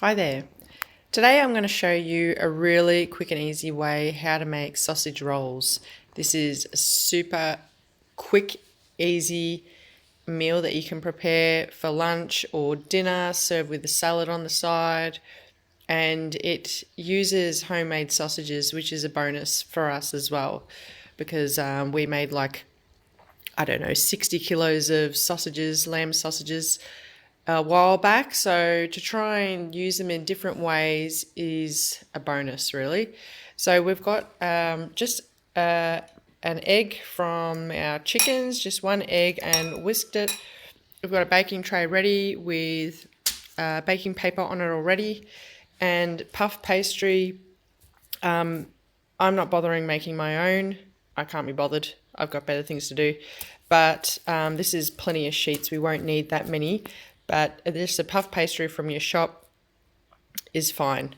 Hi there. Today I'm going to show you a really quick and easy way how to make sausage rolls. This is a super quick, easy meal that you can prepare for lunch or dinner, serve with a salad on the side, and it uses homemade sausages, which is a bonus for us as well because we made I don't know, 60 kilos of sausages, lamb sausages, a while back. So to try and use them in different ways is a bonus, really. So we've got just an egg from our chickens, just one egg, and whisked it. We've got a baking tray ready with baking paper on it already, and puff pastry. I'm not bothering making my own. I can't be bothered. I've got better things to do. But this is plenty of sheets. We won't need that many. But just a puff pastry from your shop is fine.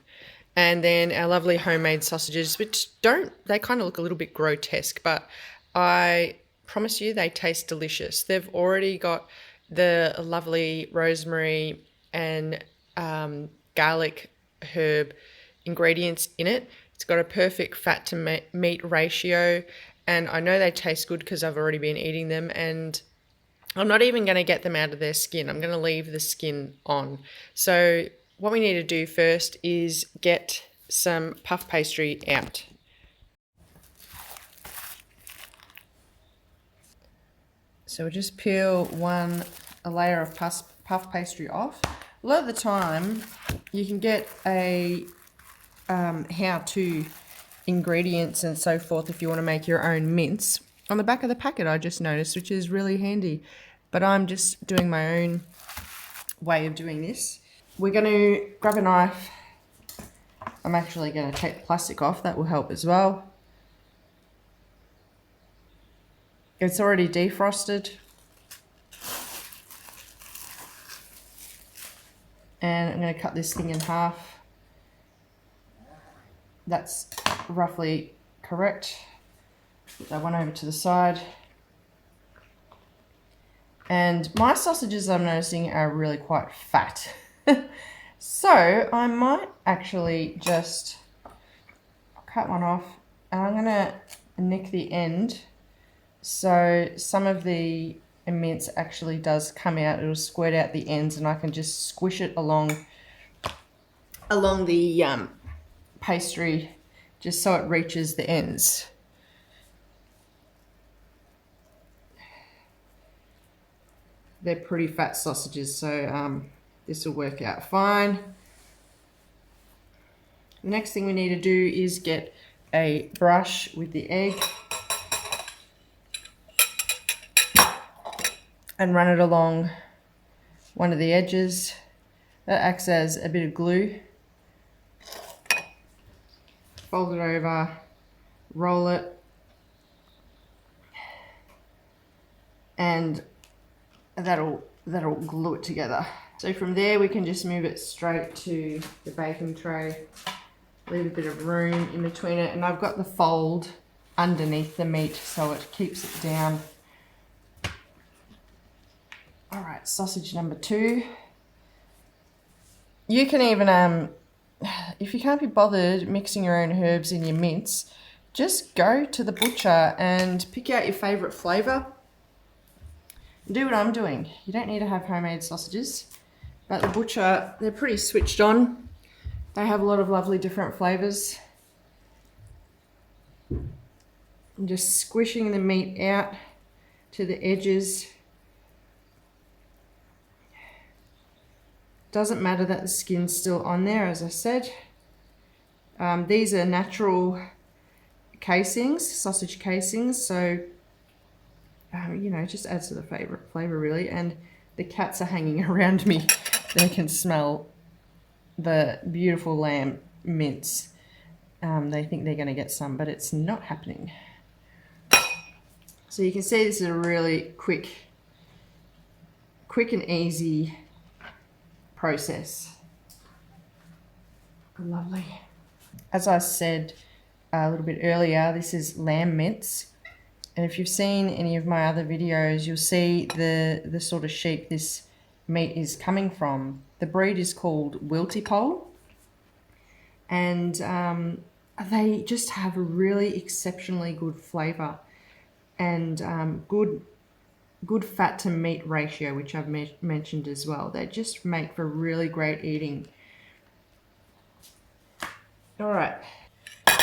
And then our lovely homemade sausages, which they kind of look a little bit grotesque, but I promise you they taste delicious. They've already got the lovely rosemary and garlic herb ingredients in it. It's got a perfect fat to meat ratio, and I know they taste good because I've already been eating them, and I'm not even going to get them out of their skin. I'm going to leave the skin on. So what we need to do first is get some puff pastry out. So we'll just peel a layer of puff pastry off. A lot of the time you can get a how-to ingredients and so forth if you want to make your own mince on the back of the packet, I just noticed, which is really handy. But I'm just doing my own way of doing this. We're going to grab a knife. I'm actually going to take the plastic off. That will help as well. It's already defrosted. And I'm going to cut this thing in half. That's roughly correct. Put that one over to the side. And my sausages, I'm noticing, are really quite fat. So I might actually just cut one off, and I'm going to nick the end so some of the mince actually does come out. It'll squirt out the ends, and I can just squish it along the pastry just so it reaches the ends. They're pretty fat sausages, so this will work out fine. The next thing we need to do is get a brush with the egg and run it along one of the edges. That acts as a bit of glue. Fold it over, roll it, and that'll glue it together. So from there we can just move it straight to the baking tray, leave a bit of room in between it, and I've got the fold underneath the meat so it keeps it down. All right, sausage number 2. You can even, if you can't be bothered mixing your own herbs in your mince, just go to the butcher and pick out your favourite flavour. Do what I'm doing. You don't need to have homemade sausages, but the butcher, they're pretty switched on. They have a lot of lovely different flavours. I'm just squishing the meat out to the edges. Doesn't matter that the skin's still on there, as I said. These are natural casings, sausage casings, so you know, it just adds to the flavor really. And the cats are hanging around me. They can smell the beautiful lamb mince. They think they're going to get some, but it's not happening. So you can see this is a really quick and easy process. Lovely. As I said a little bit earlier, this is lamb mince. And if you've seen any of my other videos, you'll see the sort of sheep this meat is coming from. The breed is called Wilty Pole, and they just have a really exceptionally good flavour and good fat to meat ratio, which I've mentioned as well. They just make for really great eating. All right,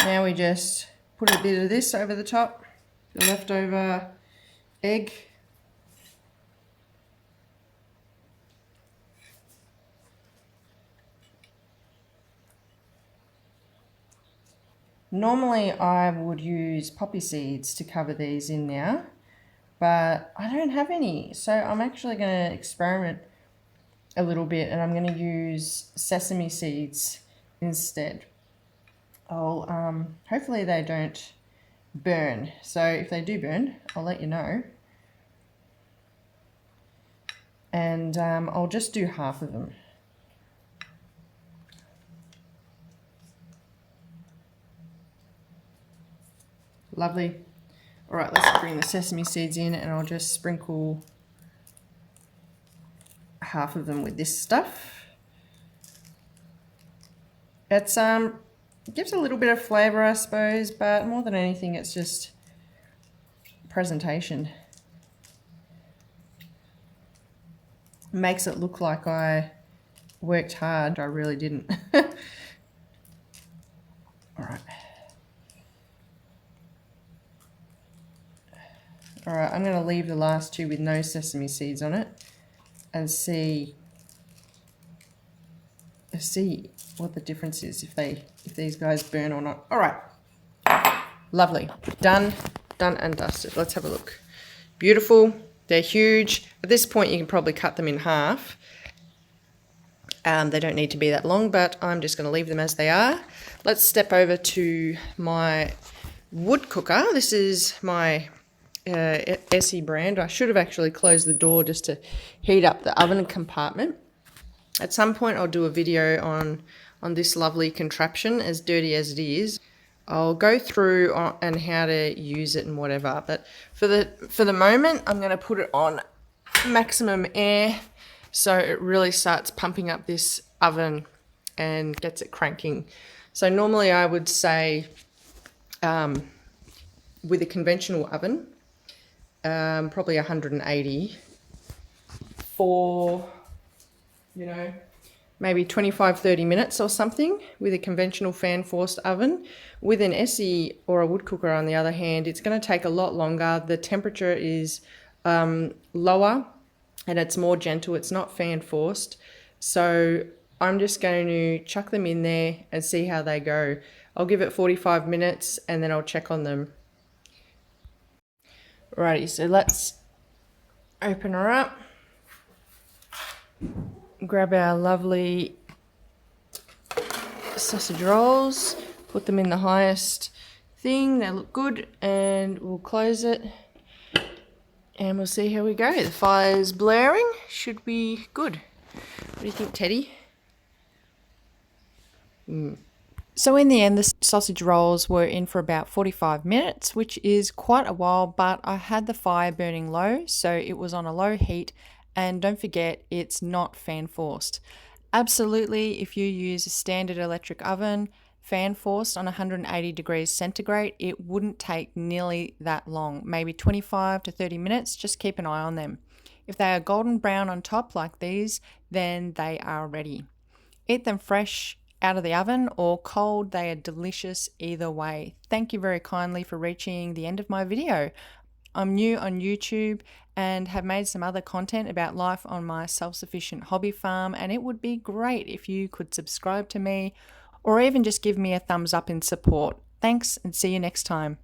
now we just put a bit of this over the top, the leftover egg. Normally I would use poppy seeds to cover these in now, but I don't have any. So I'm actually going to experiment a little bit, and I'm going to use sesame seeds instead. Hopefully they don't burn. So if they do burn, I'll let you know. And I'll just do half of them. Lovely. All right, let's bring the sesame seeds in, and I'll just sprinkle half of them with this stuff. It's it gives a little bit of flavour, I suppose, but more than anything, it's just presentation. It makes it look like I worked hard. I really didn't. All right. All right, I'm going to leave the last two with no sesame seeds on it and see what the difference is, if these guys burn or not. All right, lovely, done and dusted. Let's have a look. Beautiful. They're huge. At this point, you can probably cut them in half. They don't need to be that long, but I'm just going to leave them as they are. Let's step over to my wood cooker. This is my Essie brand. I should have actually closed the door just to heat up the oven compartment. At some point I'll do a video on this lovely contraption, as dirty as it is. I'll go through and how to use it and whatever, but for the moment I'm going to put it on maximum air so it really starts pumping up this oven and gets it cranking. So normally I would say with a conventional oven, probably 180 for, maybe 25-30 minutes or something with a conventional fan forced oven. With an Essie or a wood cooker, on the other hand, it's going to take a lot longer. The temperature is lower and it's more gentle. It's not fan forced. So I'm just going to chuck them in there and see how they go. I'll give it 45 minutes and then I'll check on them. Alrighty, so let's open her up. Grab our lovely sausage rolls, put them in the highest thing. They look good, and we'll close it and we'll see how we go. The fire's blaring, should be good. What do you think, Teddy? So in the end, the sausage rolls were in for about 45 minutes, which is quite a while, but I had the fire burning low, so it was on a low heat. And don't forget, it's not fan forced. Absolutely, if you use a standard electric oven, fan forced on 180 degrees centigrade, it wouldn't take nearly that long, maybe 25 to 30 minutes. Just keep an eye on them. If they are golden brown on top like these, then they are ready. Eat them fresh out of the oven or cold. They are delicious either way. Thank you very kindly for reaching the end of my video. I'm new on YouTube and have made some other content about life on my self-sufficient hobby farm, and it would be great if you could subscribe to me or even just give me a thumbs up in support. Thanks, and see you next time.